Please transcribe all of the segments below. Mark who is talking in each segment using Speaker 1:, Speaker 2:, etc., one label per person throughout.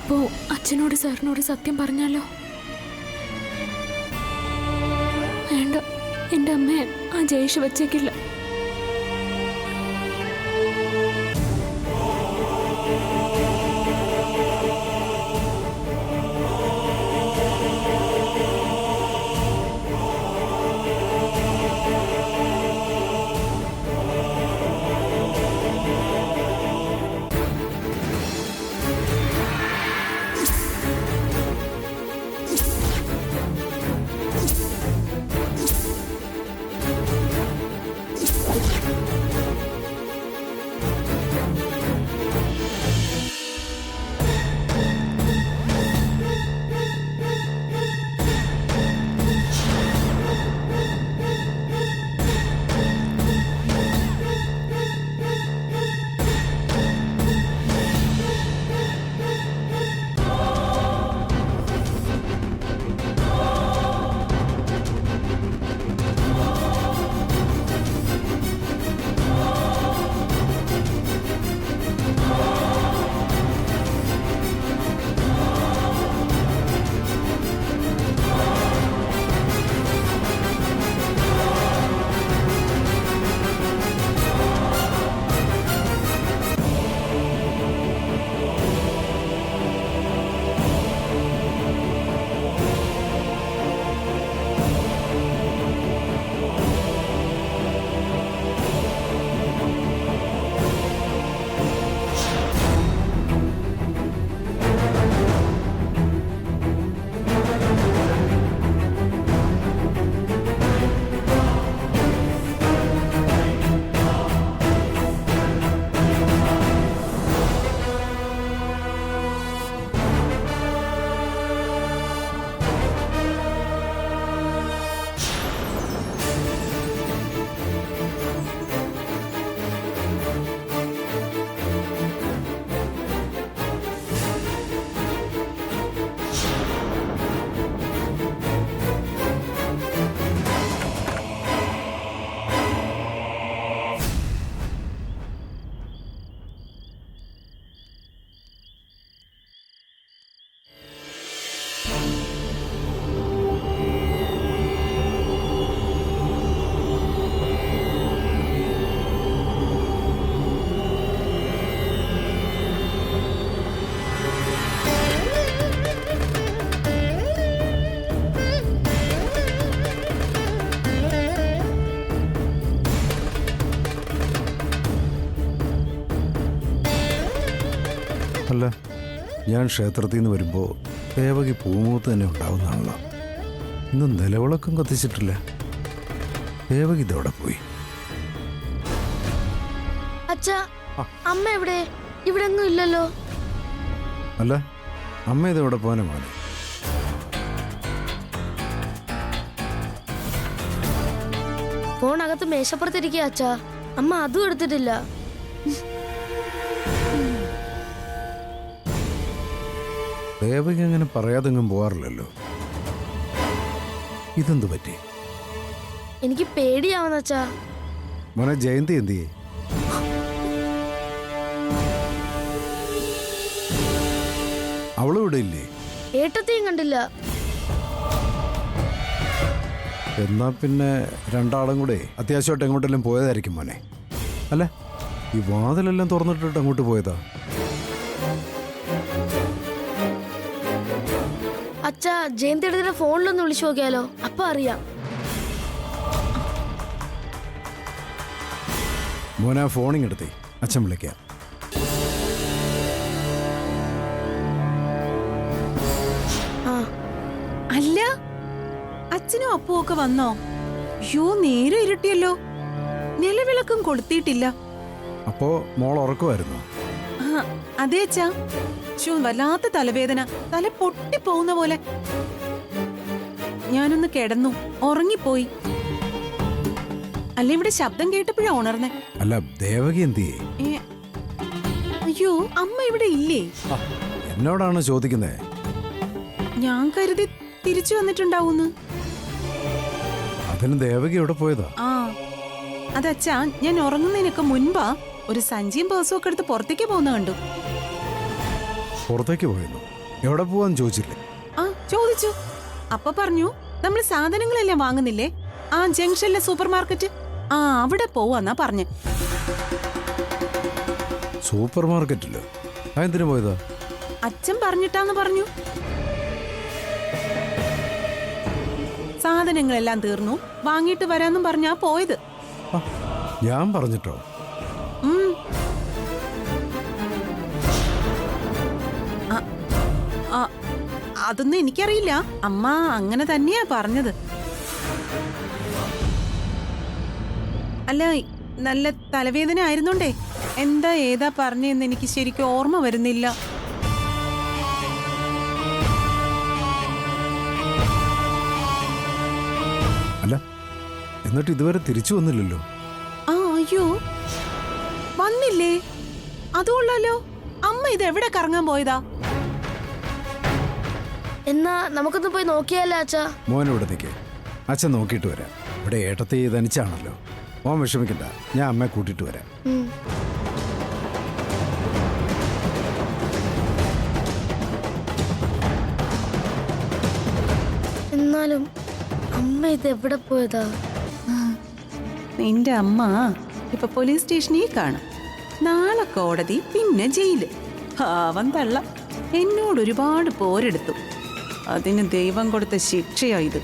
Speaker 1: ഇപ്പോ അച്ഛനോട് സാറിനോട് സത്യം പറഞ്ഞാലോ? വേണ്ട, എന്റെ അമ്മയെ ആ ജയേഷ് വച്ചേക്കില്ല.
Speaker 2: അല്ല, ഞാൻ ക്ഷേത്രത്തിൽ നിന്ന് വരുമ്പോൾ ദേവകി പൂമുഖത്ത് തന്നെ ഉണ്ടാവുന്നതാണല്ലോ. ഇന്ന് നിലവിളക്കം കത്തിച്ചിട്ടില്ല. ദേവകി ഇതോടെ പോയി.
Speaker 3: അച്ഛാ, അമ്മ എവിടെ? ഇവിടെ ഒന്നും ഇല്ലല്ലോ.
Speaker 2: അല്ല, അമ്മ ഇതെവിടെ പോകാനാ മോനെ?
Speaker 3: ഫോണകത്ത് മേശപ്പുറത്തിരിക്കുക അച്ഛാ. അമ്മ അതും എടുത്തിട്ടില്ല.
Speaker 2: ദേവകി അങ്ങനെ പറയാതെങ്ങും പോകാറില്ലല്ലോ. ഇതെന്തു പറ്റി?
Speaker 3: എനിക്ക് പേടിയാവുന്ന അച്ഛാ.
Speaker 2: മോനെ, ജയന്തി എന്ത് ചെയ്യേ? അവളും ഇവിടെ ഇല്ലേ?
Speaker 3: ഏട്ടത്തെയും കണ്ടില്ല.
Speaker 2: എന്നാ പിന്നെ രണ്ടാളും കൂടെ അത്യാവശ്യമായിട്ട് എങ്ങോട്ടെല്ലാം പോയതായിരിക്കും മോനെ. അല്ല, ഈ വാതിലെല്ലാം തുറന്നിട്ടിട്ട് അങ്ങോട്ട് പോയതാ.
Speaker 3: അച്ഛാ, ജയന്തി എടുത്തിട്ട് ഫോണിലൊന്ന് വിളിച്ചു നോക്കിയാലോ? അപ്പൊ അറിയാം.
Speaker 2: മോനെ, ഫോണിങ് എടുത്തേ, അച്ഛൻ വിളിക്കാം.
Speaker 4: അല്ല, അച്ഛനും അപ്പും ഒക്കെ വന്നോ? യോ, നേരെ ഇരുട്ടിയല്ലോ. നിലവിളക്കും കൊളുത്തിയിട്ടില്ല.
Speaker 2: അപ്പോ മോൾ ഉറക്കുമായിരുന്നു?
Speaker 4: അതെ അച്ഛാ. വല്ലാത്ത തലവേദന, തല പൊട്ടിപ്പോകുന്ന പോലെ. ഞാനൊന്ന് കിടന്നു, ഉറങ്ങിപ്പോയി. അല്ല, ഇവിടെ ശബ്ദം കേട്ടപ്പോഴാ ഉണർന്നേ.
Speaker 2: അല്ല, ദേവകി എന്ത് ചെയ്യേ?
Speaker 4: അയ്യോ, അമ്മ ഇവിടെ ഇല്ലേ?
Speaker 2: എന്നോടാണ് ചോദിക്കുന്നേ.
Speaker 4: ഞാൻ കരുതി തിരിച്ചു വന്നിട്ടുണ്ടാവൂന്ന്.
Speaker 2: അതിന് ദേവകി എവിടെ പോയതാ?
Speaker 4: അതച്ഛാ, ഞാൻ ഉറങ്ങുന്നതിനൊക്കെ മുൻപാ ഒരു സഞ്ചിയും പേഴ്സും ഒക്കെ എടുത്ത് പുറത്തേക്ക് പോകുന്ന കണ്ടു.
Speaker 2: പുറത്തേക്ക് പോയിരുന്നു? എവിടെ പോവാന്ന് ചോദിച്ചില്ലേ?
Speaker 4: ആ ചോദിച്ചു. അപ്പ പറഞ്ഞു നമ്മൾ സാധനങ്ങളെല്ലാം വാങ്ങുന്നില്ലേ ആ ജംഗ്ഷനിലെ സൂപ്പർ മാർക്കറ്റ്, ആ അവിടെ പോവാന്നാ പറഞ്ഞ്.
Speaker 2: സൂപ്പർ മാർക്കറ്റിലോ? അതെന്തിനു പോയതാ?
Speaker 4: അച്ഛൻ പറഞ്ഞിട്ടാന്ന് പറഞ്ഞു. സാധനങ്ങളെല്ലാം തീർന്നു, വാങ്ങിയിട്ട് വരാന്നും പറഞ്ഞാ പോയത്.
Speaker 2: ആ, ഞാൻ പറഞ്ഞിട്ടോ?
Speaker 4: ഉം. ആ, അതൊന്നും എനിക്കറിയില്ല. അമ്മ അങ്ങനെ തന്നെയാ പറഞ്ഞത്. അല്ല, നല്ല തലവേദന ആയിരുന്നുണ്ടേ എന്താ ഏതാ പറഞ്ഞെന്ന് എനിക്ക് ശരിക്കും ഓർമ്മ വരുന്നില്ല.
Speaker 2: അല്ല, എന്നിട്ട് ഇതുവരെ തിരിച്ചു വന്നില്ലല്ലോ.
Speaker 4: ആ അയ്യോ, വന്നില്ലേ? അതുകൊള്ളാലോ. അമ്മ ഇത് എവിടെ കറങ്ങാൻ പോയതാ?
Speaker 3: എന്നാ നമുക്കൊന്ന് പോയി നോക്കിയാലോ അച്ഛാ?
Speaker 2: മോൻ ഇവിടെ നിൽക്കേ, അച്ഛൻ നോക്കിയിട്ട് വരാം. ഇവിടെ ഏട്ടത്തെ തനിച്ചാണല്ലോ. മോൻ വിഷമിക്കണ്ട, ഞാൻ അമ്മയെ കൂട്ടിയിട്ട് വരാം.
Speaker 3: എന്നാലും അമ്മ ഇത് എവിടെ പോയതാ?
Speaker 4: നിന്റെ അമ്മ ഇപ്പൊ പോലീസ് സ്റ്റേഷനിൽ കാണും. നാളെ കോടതി, പിന്നെ ജയില്. പാവം തള്ള എന്നോട് ഒരുപാട് പോരെടുത്തു. അതിന് ദൈവം കൊടുത്ത ശിക്ഷയാ ഇത്.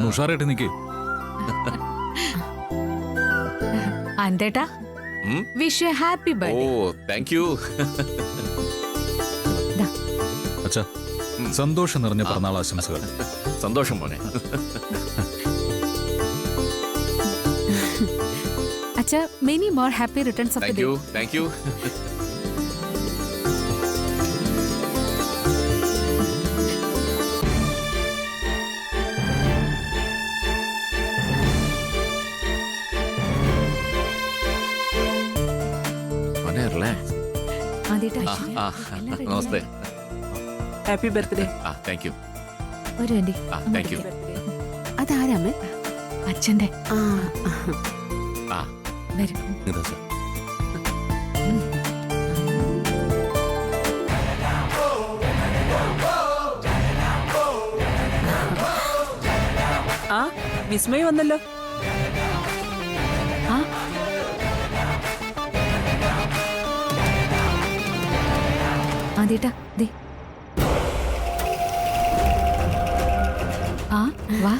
Speaker 5: ഉഷാറായിട്ട് നിക്കേ.
Speaker 6: അന്തേട്ടാ, വിഷ് യു ഹാപ്പി
Speaker 7: ഓ
Speaker 6: ബർത്ത്ഡേ.
Speaker 7: Thank you.
Speaker 5: അച്ഛാ, സന്തോഷം നിറഞ്ഞ പിറന്നാൾ ആശംസകൾ.
Speaker 7: സന്തോഷം മോനെ.
Speaker 6: അച്ഛാ, many more happy returns of the
Speaker 7: thank
Speaker 6: day.
Speaker 7: You thank you. മോനെ റിലാക്സ്.
Speaker 6: ആദ്യമായിട്ട്
Speaker 7: ആ
Speaker 6: ഐശ്വര്യ,
Speaker 7: ആ
Speaker 6: എല്ലാം ready
Speaker 7: നമസ്തേ.
Speaker 4: Happy birthday.
Speaker 7: ആ താങ്ക് യു.
Speaker 6: ഒരു ആന്റി.
Speaker 7: ആ താങ്ക് യു.
Speaker 6: അതാരാമേ? അച്ഛന്റെ.
Speaker 7: ആ
Speaker 6: വരും.
Speaker 7: ഇതാ സർ.
Speaker 4: ആ വിസ്മയ വന്നല്ലോ.
Speaker 6: ആ ആദ്യട്ടാ, ദേ. ആ വാ.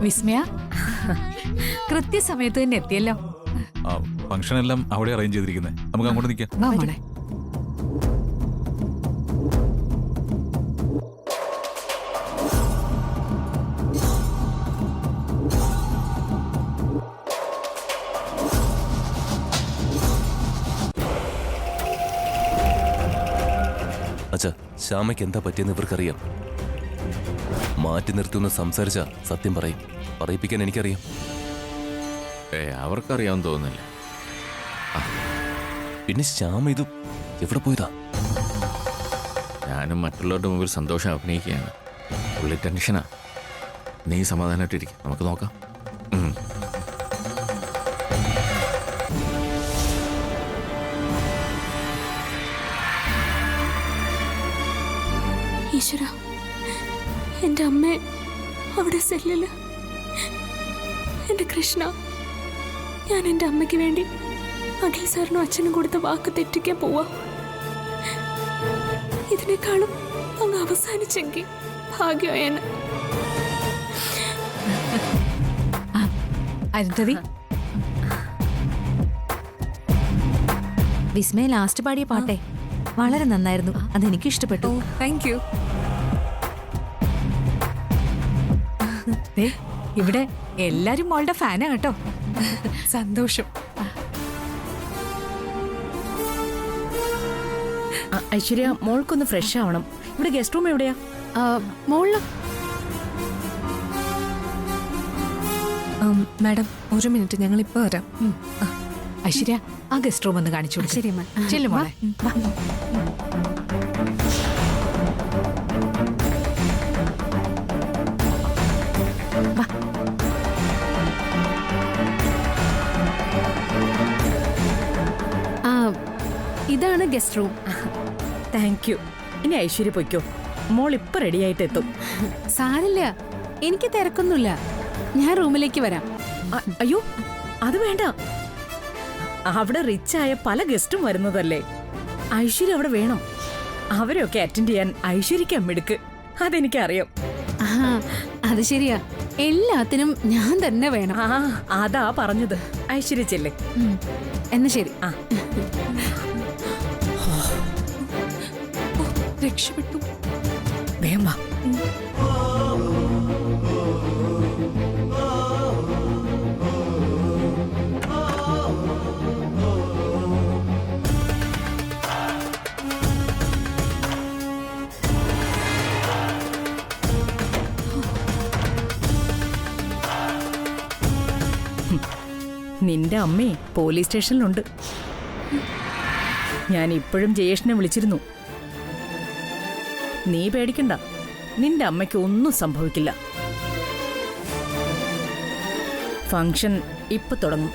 Speaker 6: വിസ്മയ, കൃത്യസമയത്ത് തന്നെ എത്തിയല്ലോ.
Speaker 5: ഫംഗ്ഷൻ എല്ലാം അവിടെ അറേഞ്ച് ചെയ്തിരിക്കുന്നത്. നമുക്ക് അങ്ങോട്ട് നിൽക്കാം.
Speaker 6: വാ മോളെ.
Speaker 8: അച്ഛാ, ശ്യാമയ്ക്ക് എന്താ പറ്റിയെന്ന് ഇവർക്കറിയാം. മാറ്റി നിർത്തുന്ന സംസാരിച്ച സത്യം പറയും. പറയിപ്പിക്കാൻ എനിക്കറിയാം.
Speaker 7: അവർക്കറിയാമെന്ന് തോന്നുന്നില്ല.
Speaker 8: പിന്നെ ശ്യാമ ഇത് എവിടെ പോയതാ?
Speaker 7: ഞാനും മറ്റുള്ളവരുടെ മുമ്പിൽ സന്തോഷം അഭിനയിക്കുകയാണ്. പുള്ളി ടെൻഷനാ. നീ സമാധാനമായിട്ടിരിക്കും, നമുക്ക് നോക്കാം.
Speaker 1: ഈശ്വര, എൻ്റെ അമ്മ അവിടെ സെല്ലില്. എൻ്റെ കൃഷ്ണ, ഞാൻ എൻ്റെ അമ്മയ്ക്ക് വേണ്ടി അഖിൽ സാറിനും അച്ഛനും കൊടുത്ത വാക്ക് തെറ്റിക്കാൻ പോവാ. ഇതിനേക്കാളും അങ്ങ് അവസാനിച്ചെങ്കിൽ ഭാഗ്യമായാണ്.
Speaker 6: അരുന്ധതി, വിസ്മയ ലാസ്റ്റ് പാടിയ പാട്ടേ വളരെ നന്നായിരുന്നു. അതെനിക്ക് ഇഷ്ടപ്പെട്ടു. Thank you. ഇവിടെ എല്ലാരും മോളുടെ ഫാനാ കേട്ടോ. സന്തോഷം.
Speaker 9: ഐശ്വര്യ, മോൾക്കൊന്ന് ഫ്രഷ് ആവണം. ഇവിടെ ഗസ്റ്റ് റൂം എവിടെയാ?
Speaker 1: മോളില്.
Speaker 10: മാഡം ഒരു മിനിറ്റ് ഞങ്ങൾ ഇപ്പൊ വരാം.
Speaker 6: ഐശ്വര്യ ആ ഗസ്റ്റ് റൂം ഒന്ന് കാണിച്ചു കൊടുക്ക്.
Speaker 1: ശരി അമ്മ.
Speaker 6: ചെല്ലു മോളെ. വാ.
Speaker 1: ആ ഇതാണ് ഗസ്റ്റ് റൂം.
Speaker 9: Thank you. ഇനി ഐശ്വര്യ പൊയ്ക്കോ, മോൾ ഇപ്പൊ റെഡി ആയിട്ട് എത്തും.
Speaker 1: സാരില്ല, എനിക്ക് തിരക്കൊന്നുമില്ല. ഞാൻ റൂമിലേക്ക് വരാം.
Speaker 9: അയ്യോ അത് വേണ്ട, അവിടെ റിച്ചായ പല ഗസ്റ്റും വരുന്നതല്ലേ. ഐശ്വര്യ അവിടെ വേണം. അവരെയൊക്കെ അറ്റൻഡ് ചെയ്യാൻ ഐശ്വര്യക്ക് അമ്മെടുക്ക്, അതെനിക്കറിയാം.
Speaker 1: ആ അത് ശരിയാ, എല്ലാത്തിനും ഞാൻ തന്നെ വേണം.
Speaker 9: ആ അതാ പറഞ്ഞത്. ഐശ്വര്യ ചെല്ലേ.
Speaker 1: എന്നാ ശരി.
Speaker 9: ആ
Speaker 10: രക്ഷപ്പെട്ടു.
Speaker 9: വേഗം വാ. നിന്റെ അമ്മേ പോലീസ് സ്റ്റേഷനിലുണ്ട്. ഞാൻ ഇപ്പോഴും ജയേഷിനെ വിളിച്ചിരുന്നു. നീ പേടിക്കണ്ട, നിന്റെ അമ്മയ്ക്ക് ഒന്നും സംഭവിക്കില്ല. ഫംഗ്ഷൻ ഇപ്പൊ തുടങ്ങും.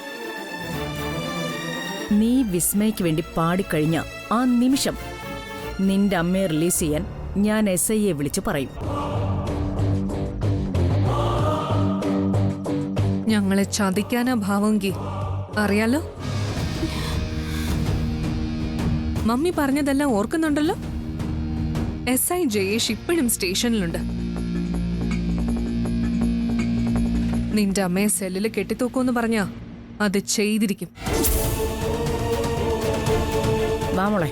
Speaker 9: നീ വിസ്മയ്ക്ക് വേണ്ടി പാടിക്കഴിഞ്ഞ ആ നിമിഷം നിന്റെ അമ്മയെ റിലീസ് ചെയ്യാൻ ഞാൻ SIയെ വിളിച്ച് പറയും.
Speaker 10: ഞങ്ങളെ ചതിക്കാനാ ഭാവമെങ്കി അറിയാലോ. മമ്മി പറഞ്ഞതെല്ലാം ഓർക്കുന്നുണ്ടല്ലോ. SI ജയേഷ് ഇപ്പോഴും സ്റ്റേഷനിലുണ്ട്. നിന്റെ അമ്മയെ സെല്ലില് കെട്ടിത്തൂക്കുമെന്ന് പറഞ്ഞാ അത് ചെയ്തിരിക്കും.
Speaker 9: വാ മോളെ.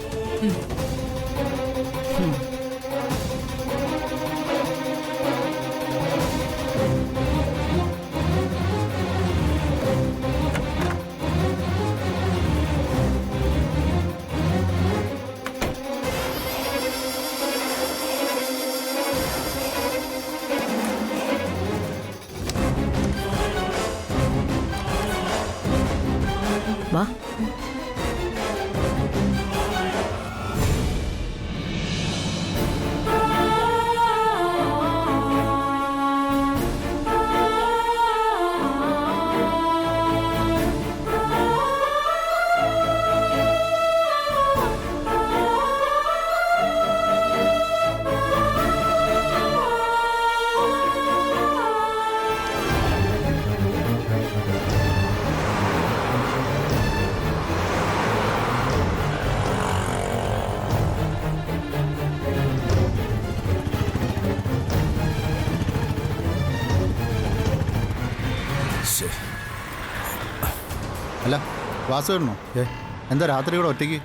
Speaker 9: വാ.
Speaker 11: അല്ല വാസു വരണോ? എന്താ രാത്രി ഇവിടെ ഒറ്റയ്ക്ക്?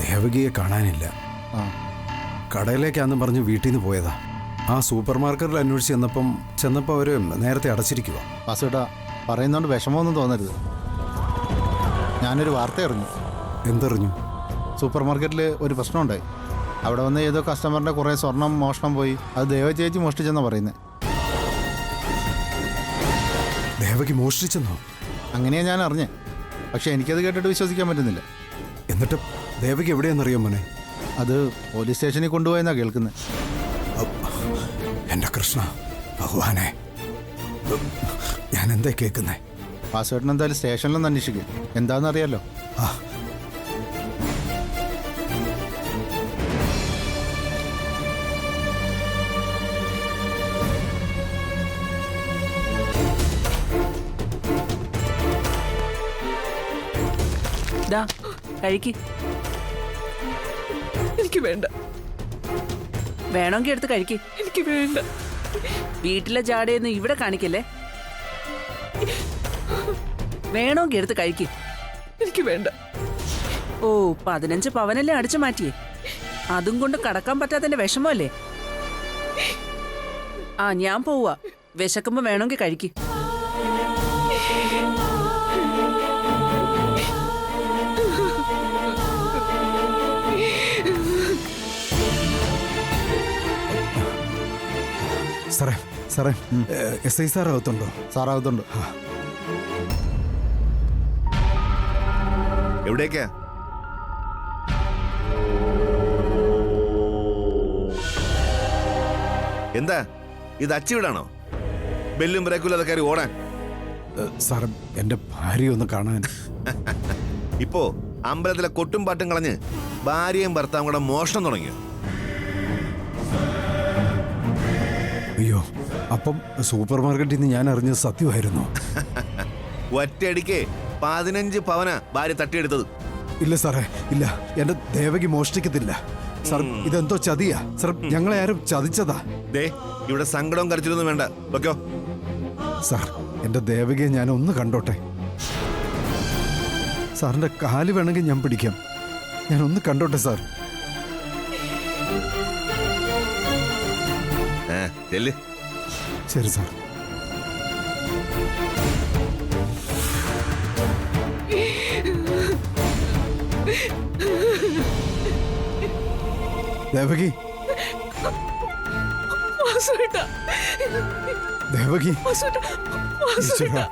Speaker 2: ദേവകിയെ കാണാനില്ല.
Speaker 11: ആ
Speaker 2: കടയിലേക്കാന്ന് പറഞ്ഞ് വീട്ടിൽ നിന്ന് പോയതാ. ആ സൂപ്പർ മാർക്കറ്റിൽ അന്വേഷിച്ച് ചെന്നപ്പോൾ അവർ നേരത്തെ അടച്ചിരിക്കുക.
Speaker 11: വാസുട്ടാ, പറയുന്നതുകൊണ്ട് വിഷമമൊന്നും തോന്നരുത്. ഞാനൊരു വാർത്ത അറിഞ്ഞു.
Speaker 2: എന്തറിഞ്ഞു?
Speaker 11: സൂപ്പർ മാർക്കറ്റിൽ ഒരു പ്രശ്നമുണ്ടായി. അവിടെ വന്ന് ഏതോ കസ്റ്റമറിൻ്റെ കുറേ സ്വർണം മോഷണം പോയി. അത് ദേവ ചേച്ചി മോഷ്ടിച്ചെന്നാണ് പറയുന്നത്.
Speaker 2: ദേവകി മോഷ്ടിച്ചെന്നോ?
Speaker 11: അങ്ങനെയാണ് ഞാൻ അറിഞ്ഞേ. പക്ഷെ എനിക്കത് കേട്ടിട്ട് വിശ്വസിക്കാൻ പറ്റുന്നില്ല.
Speaker 2: എന്നിട്ട് ദേവകി എവിടെയാണെന്നറിയാം മോനെ?
Speaker 11: അത് പോലീസ് സ്റ്റേഷനിൽ കൊണ്ടുപോയെന്നാണ് കേൾക്കുന്നത്.
Speaker 2: എൻ്റെ കൃഷ്ണ ഭഗവാനെ, ഞാൻ എന്താ കേൾക്കുന്നേ?
Speaker 11: വാസുവേട്ടൻ എന്തായാലും സ്റ്റേഷനിലൊന്ന് അന്വേഷിക്കും. എന്താണെന്നറിയാലോ.
Speaker 2: ആ
Speaker 12: കഴിക്ക്.
Speaker 10: എനിക്ക് വേണ്ട.
Speaker 12: വേണമെങ്കിൽ എടുത്ത് കഴിക്ക്.
Speaker 10: എനിക്ക് വേണ്ട.
Speaker 12: വീട്ടിലെ ജാടയൊന്നും ഇവിടെ കാണിക്കല്ലേ. വേണമെങ്കിൽ എടുത്ത് കഴിക്ക്.
Speaker 10: എനിക്ക് വേണ്ട.
Speaker 12: ഓ 15 പവനല്ലേ അടിച്ചു മാറ്റിയേ. അതും കൊണ്ട് കടക്കാൻ പറ്റാത്തതിന്റെ വിഷമല്ലേ. ആ ഞാൻ പോവാ. വിശക്കുമ്പോ വേണമെങ്കിൽ കഴിക്ക്.
Speaker 2: സാറേ SI സാർ അകത്തുണ്ടോ?
Speaker 11: സാറാകത്തുണ്ട്.
Speaker 13: എവിടേക്കാ? എന്താ ഇത് അച്ചിവിടാണോ? ബെല്ലും ബ്രേക്കും അത് കയറി ഓടാൻ?
Speaker 2: സാർ എൻ്റെ ഭാര്യ ഒന്ന് കാണാൻ.
Speaker 13: ഇപ്പോ അമ്പലത്തിലെ കൊട്ടും പാട്ടും കളഞ്ഞ് ഭാര്യയും ഭർത്താവും കൂടെ മോഷണം തുടങ്ങിയോ?
Speaker 2: അയ്യോ, അപ്പം സൂപ്പർ മാർക്കറ്റിൽ നിന്ന് ഞാൻ അറിഞ്ഞത് സത്യമായിരുന്നു.
Speaker 13: ഒറ്റയടിക്ക് 15 പവന ഭാര്യ തട്ടിയെടുത്തത്.
Speaker 2: ഇല്ല സാറേ, ഇല്ല. എൻ്റെ ദേവകി മോഷ്ടിക്കത്തില്ല സാർ. ഇതെന്തോ ചതിയാ സാർ. ഞങ്ങളെ ആരും ചതിച്ചതാ.
Speaker 13: ദേ ഇവിടെ സങ്കടവും കരച്ചിലൊന്നും വേണ്ട. ഓക്കോ
Speaker 2: സാർ, എൻ്റെ ദേവകിയെ ഞാൻ ഒന്ന് കണ്ടോട്ടെ. സാറിൻ്റെ കാല് വേണമെങ്കിൽ ഞാൻ പിടിക്കാം. ഞാൻ ഒന്ന് കണ്ടോട്ടെ സാർ. ശരി സാർ. ദേവകി, ദേവകി, ഈശ്വരാ.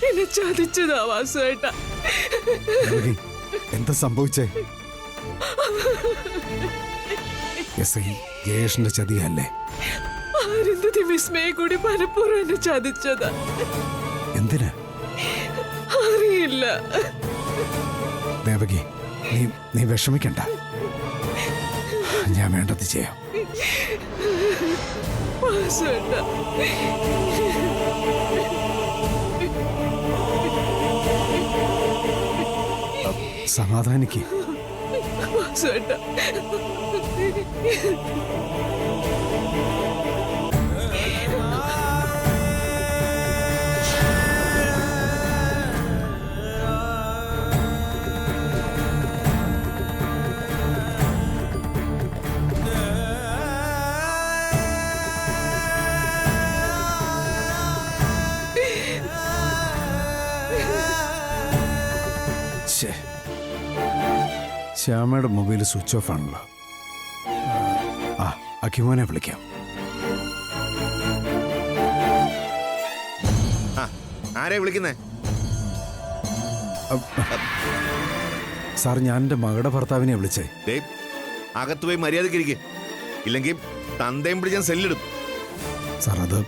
Speaker 10: എന്നെ ചതിച്ചതാ വാസുവേട്ട.
Speaker 2: ദേവകി, എന്താ സംഭവിച്ചേ? SI ജയേഷിന്റെ ചതിയല്ലേ?
Speaker 10: അരുന്ധതി വിസ്മയെ കൂടി മനഃപൂർവ്വം എന്നെ ചതിച്ചതാ.
Speaker 2: എന്തിന്?
Speaker 10: അറിയില്ല.
Speaker 2: ദേവകി, നീ വിഷമിക്കണ്ട. ഞാൻ വേണ്ടത് ചെയ്യാം.
Speaker 10: വാസുവേട്ട,
Speaker 2: സമാധാനിക്ക്.
Speaker 10: വാസുവേട്ട.
Speaker 2: ശ്യാമയുടെ മൊബൈൽ സ്വിച്ച് ഓഫ് ആണല്ലോ. അഖിമോനെ വിളിക്കാം.
Speaker 13: ആരെ വിളിക്കുന്നേ?
Speaker 2: സാർ, ഞാൻ എൻ്റെ മകളുടെ ഭർത്താവിനെ വിളിച്ചേ.
Speaker 13: അകത്ത് പോയി മര്യാദക്കിരിക്കും, ഇല്ലെങ്കിൽ തന്തയും പിടിച്ചാൻ സെല്ലിടും.
Speaker 2: സാർ, അത്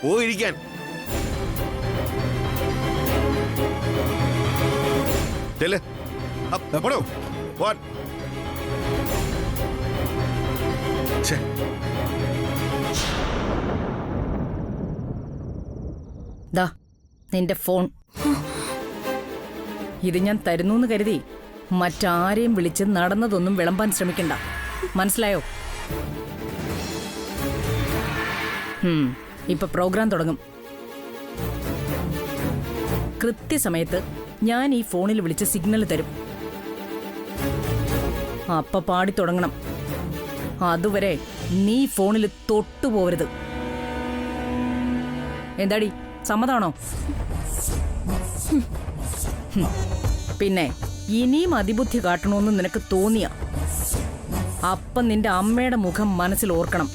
Speaker 13: പോയിരിക്കാൻ.
Speaker 9: നിന്റെ ഫോൺ ഇത് ഞാൻ തരുന്നു കരുതി മറ്റാരെയും വിളിച്ച് നടന്നതൊന്നും വിളമ്പാൻ ശ്രമിക്കണ്ട. മനസ്സിലായോ? ഇപ്പൊ പ്രോഗ്രാം തുടങ്ങും. കൃത്യസമയത്ത് ഞാൻ ഈ ഫോണിൽ വിളിച്ച് സിഗ്നൽ തരും. അപ്പ പാടി തുടങ്ങണം. അതുവരെ നീ ഫോണിൽ തൊട്ടുപോകരുത്. എന്താടി, സമ്മതാണോ? പിന്നെ ഇനിയും അതിബുദ്ധി കാട്ടണമെന്ന് നിനക്ക് തോന്നിയ അപ്പം നിന്റെ അമ്മയുടെ മുഖം മനസ്സിൽ ഓർക്കണം.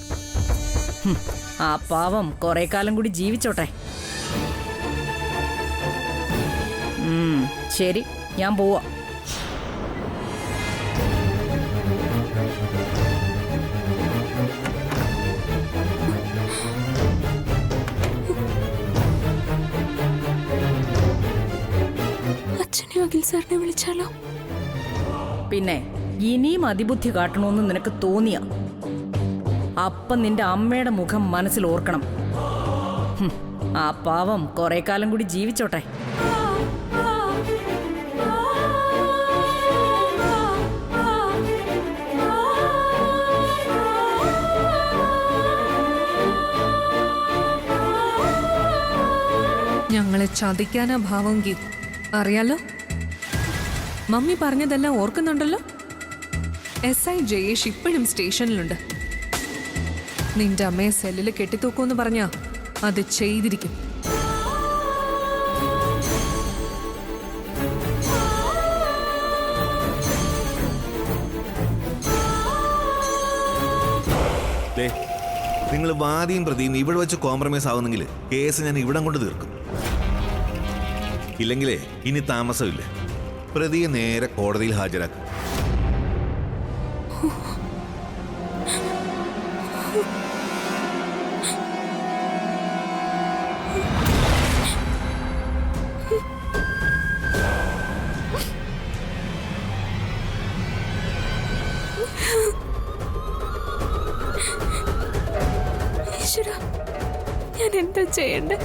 Speaker 9: ആ പാവം കുറെ കാലം കൂടി ജീവിച്ചോട്ടെ. ശരി, ഞാൻ പോവാ.
Speaker 1: അച്ഛനെ അഖിൽ സാറിനെ വിളിച്ചാലോ?
Speaker 9: പിന്നെ ഇനിയും അതിബുദ്ധി കാട്ടണമെന്ന് നിനക്ക് തോന്നിയ അപ്പം നിന്റെ അമ്മയുടെ മുഖം മനസ്സിൽ ഓർക്കണം. ആ പാവം കുറെ കാലം കൂടി ജീവിച്ചോട്ടെ.
Speaker 10: ഞങ്ങളെ ചതിക്കാനാ ഭാവം ഗീത്, അറിയാലോ? മമ്മി പറഞ്ഞതെല്ലാം ഓർക്കുന്നുണ്ടല്ലോ. SI ജയേഷ് ഇപ്പോഴും സ്റ്റേഷനിലുണ്ട്. നിന്റെ അമ്മയെ സെല്ലിൽ കെട്ടിത്തൂക്കുമെന്ന് പറഞ്ഞാ അത് ചെയ്തിരിക്കും.
Speaker 13: നിങ്ങൾ വാദിയും പ്രതിയും ഇവിടെ വെച്ച് കോംപ്രമൈസ് ആവുന്നെങ്കിൽ കേസ് ഞാൻ ഇവിടം കൊണ്ട് തീർക്കും. ഇല്ലെങ്കിലേ ഇനി താമസമില്ല, പ്രതിയെ നേരെ കോടതിയിൽ ഹാജരാക്കും.
Speaker 1: ഈശ്വരാ, ഞാൻ എന്താ ചെയ്യണ്ടേ?